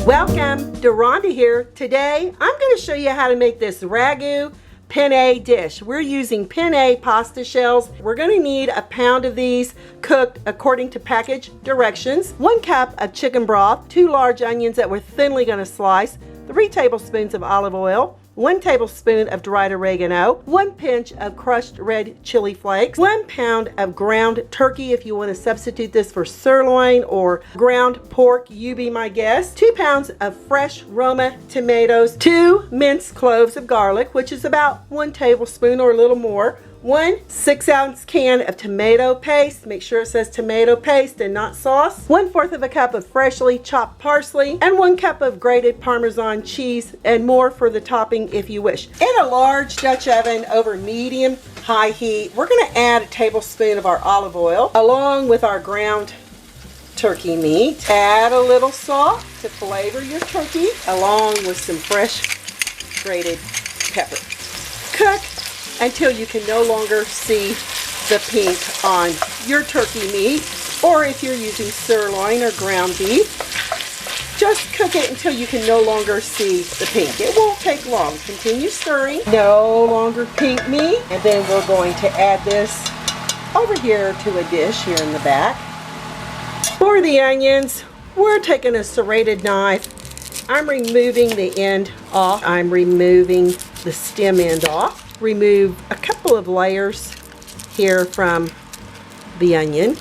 Welcome, Rhonda here. Today I'm going to show you how to make this Ragu Penne dish. We're using penne pasta shells. We're going to need a pound of these cooked according to package directions, 1 cup of chicken broth, 2 large onions that we're thinly going to slice, 3 tablespoons of olive oil, 1 tablespoon of dried oregano, 1 pinch of crushed red chili flakes, 1 pound of ground turkey if you want to substitute this for sirloin or ground pork, you be my guest, 2 pounds of fresh Roma tomatoes, 2 minced cloves of garlic, which is about 1 tablespoon or a little more, 1 6-ounce can of tomato paste. Make sure it says tomato paste and not sauce. 1/4 of a cup of freshly chopped parsley and 1 cup of grated Parmesan cheese and more for the topping if you wish. In a large Dutch oven over medium-high heat, we're going to add a tablespoon of our olive oil along with our ground turkey meat. Add a little salt to flavor your turkey along with some fresh grated pepper. Cook until you can no longer see the pink on your turkey meat, or if you're using sirloin or ground beef, just cook it until you can no longer see the pink. It won't take long. Continue stirring. No longer pink meat. And then we're going to add this over here to a dish here in the back. For the onions, we're taking a serrated knife. I'm removing the end off. I'm removing the stem end off. Remove a couple of layers here from the onion.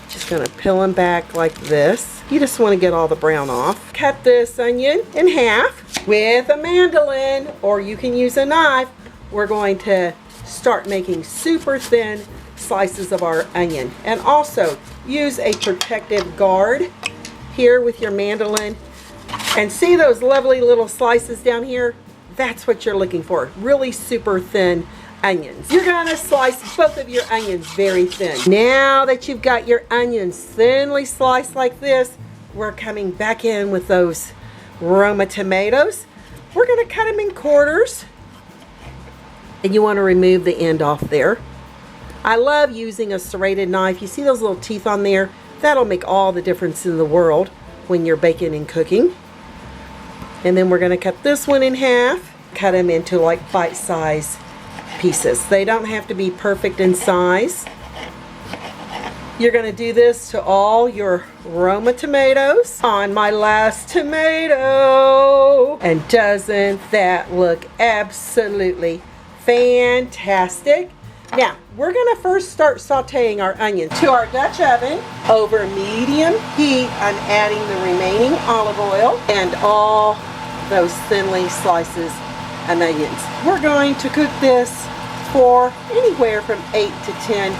Just going to peel them back like this. You just want to get all the brown off. Cut this onion in half with a mandolin, or you can use a knife. We're going to start making super thin slices of our onion, and also use a protective guard here with your mandolin. And see those lovely little slices down here? That's what you're looking for, really super thin onions. You're gonna slice both of your onions very thin. Now that you've got your onions thinly sliced like this, we're coming back in with those Roma tomatoes. We're gonna cut them in quarters, and you wanna remove the end off there. I love using a serrated knife. You see those little teeth on there? That'll make all the difference in the world when you're baking and cooking. And then we're going to cut this one in half, cut them into like bite-sized pieces. They don't have to be perfect in size. You're going to do this to all your Roma tomatoes. On my last tomato. And doesn't that look absolutely fantastic? Now, we're going to first start sauteing our onions. To our Dutch oven, over medium heat, I'm adding the remaining olive oil and all those thinly slices of onions. We're going to cook this for anywhere from 8 to 10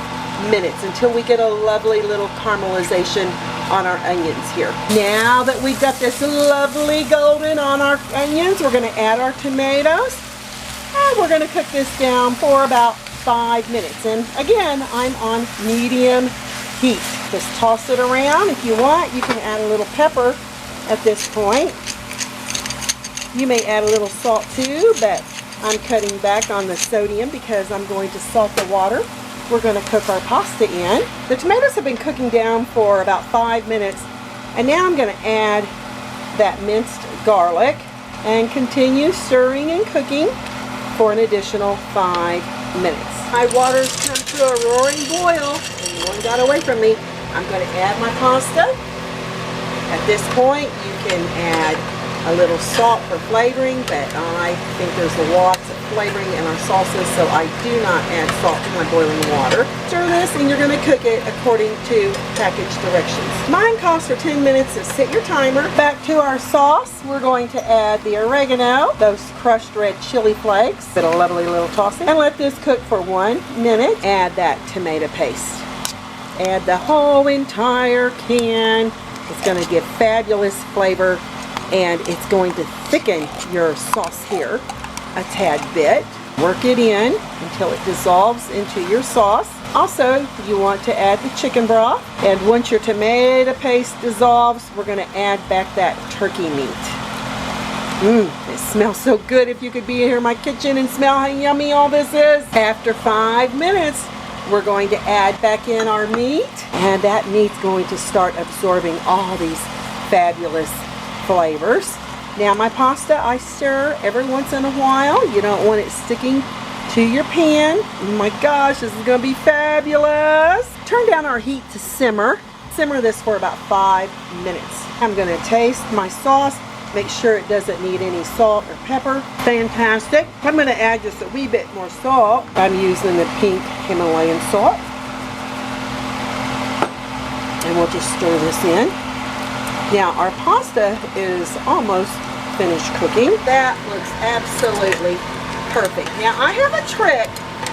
minutes until we get a lovely little caramelization on our onions here. Now that we've got this lovely golden on our onions, we're going to add our tomatoes, and we're going to cook this down for about 5 minutes. And again, I'm on medium heat. Just toss it around. If you want, you can add a little pepper at this point. You may add a little salt too, but I'm cutting back on the sodium because I'm going to salt the water. We're going to cook our pasta in. The tomatoes have been cooking down for about 5 minutes, and now I'm going to add that minced garlic and continue stirring and cooking for an additional 5 minutes. My water's come to a roaring boil, and one got away from me. I'm going to add my pasta. At this point, you can add a little salt for flavoring, but I think there's lots of flavoring in our sauces, so I do not add salt to my boiling water. Stir this, and you're going to cook it according to package directions. Mine calls for 10 minutes, so set your timer. Back to our sauce, we're going to add the oregano, those crushed red chili flakes, get a lovely little tossing, and let this cook for 1 minute. Add that tomato paste. Add the whole entire can. It's going to give fabulous flavor, and it's going to thicken your sauce here a tad bit. Work it in until it dissolves into your sauce. Also, you want to add the chicken broth, and once your tomato paste dissolves, we're going to add back that turkey meat. It smells so good. If you could be here in my kitchen and smell how yummy all this is. After 5 minutes, we're going to add back in our meat, and that meat's going to start absorbing all these fabulous flavors. Now my pasta, I stir every once in a while. You don't want it sticking to your pan. Oh my gosh, this is gonna be fabulous. Turn down our heat to simmer. Simmer this for about 5 minutes. I'm gonna taste my sauce. Make sure it doesn't need any salt or pepper. Fantastic. I'm gonna add just a wee bit more salt. I'm using the pink Himalayan salt. And we'll just stir this in. Now our pasta is almost finished cooking. That looks absolutely perfect. Now I have a trick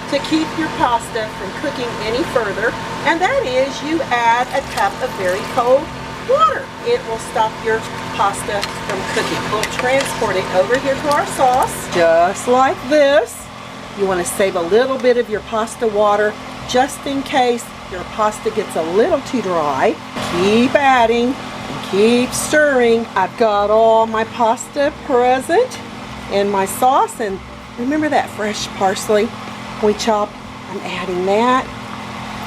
to keep your pasta from cooking any further, and that is you add a cup of very cold water. It will stop your pasta from cooking. We'll transport it over here to our sauce, just like this. You want to save a little bit of your pasta water just in case your pasta gets a little too dry. Keep adding and keep stirring. I've got all my pasta present in my sauce, and remember that fresh parsley we chopped? I'm adding that,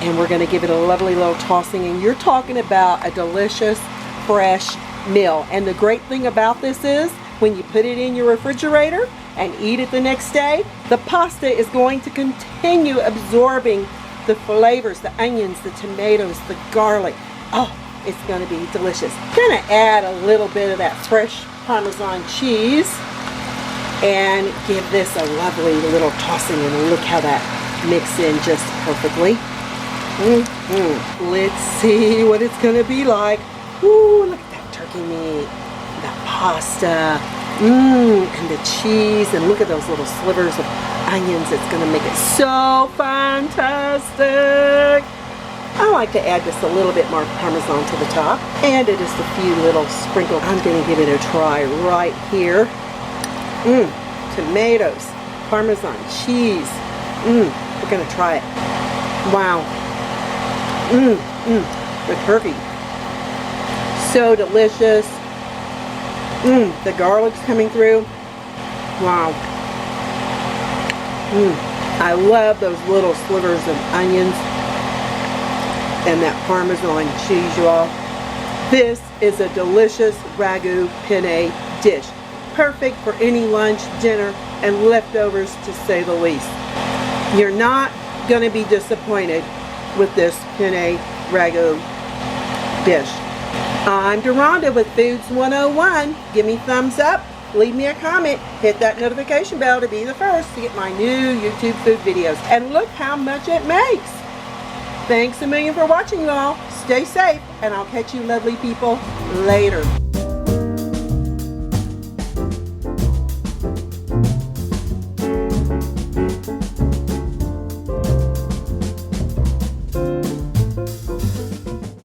and we're going to give it a lovely little tossing, and you're talking about a delicious fresh meal. And the great thing about this is when you put it in your refrigerator and eat it the next day, the pasta is going to continue absorbing the flavors, the onions, the tomatoes, the garlic. Oh, it's going to be delicious. I'm going to add a little bit of that fresh Parmesan cheese and give this a lovely little tossing, and look how that mixes in just perfectly. Let's see what it's going to be like. Ooh, look at that turkey meat, that pasta, and the cheese, and look at those little slivers of onions. It's going to make it so fantastic. I like to add just a little bit more Parmesan to the top, and just a few little sprinkles. I'm going to give it a try right here. Tomatoes, Parmesan cheese. We're going to try it. Wow. The turkey. So delicious. The garlic's coming through. Wow. I love those little slivers of onions and that Parmesan cheese, y'all. This is a delicious Ragu Penne dish. Perfect for any lunch, dinner, and leftovers, to say the least. You're not going to be disappointed with this Penne Ragu dish. I'm Deronda with Foods 101. Give me a thumbs up, leave me a comment, hit that notification bell to be the first to get my new YouTube food videos. And look how much it makes. Thanks a million for watching, y'all. Stay safe, and I'll catch you lovely people later.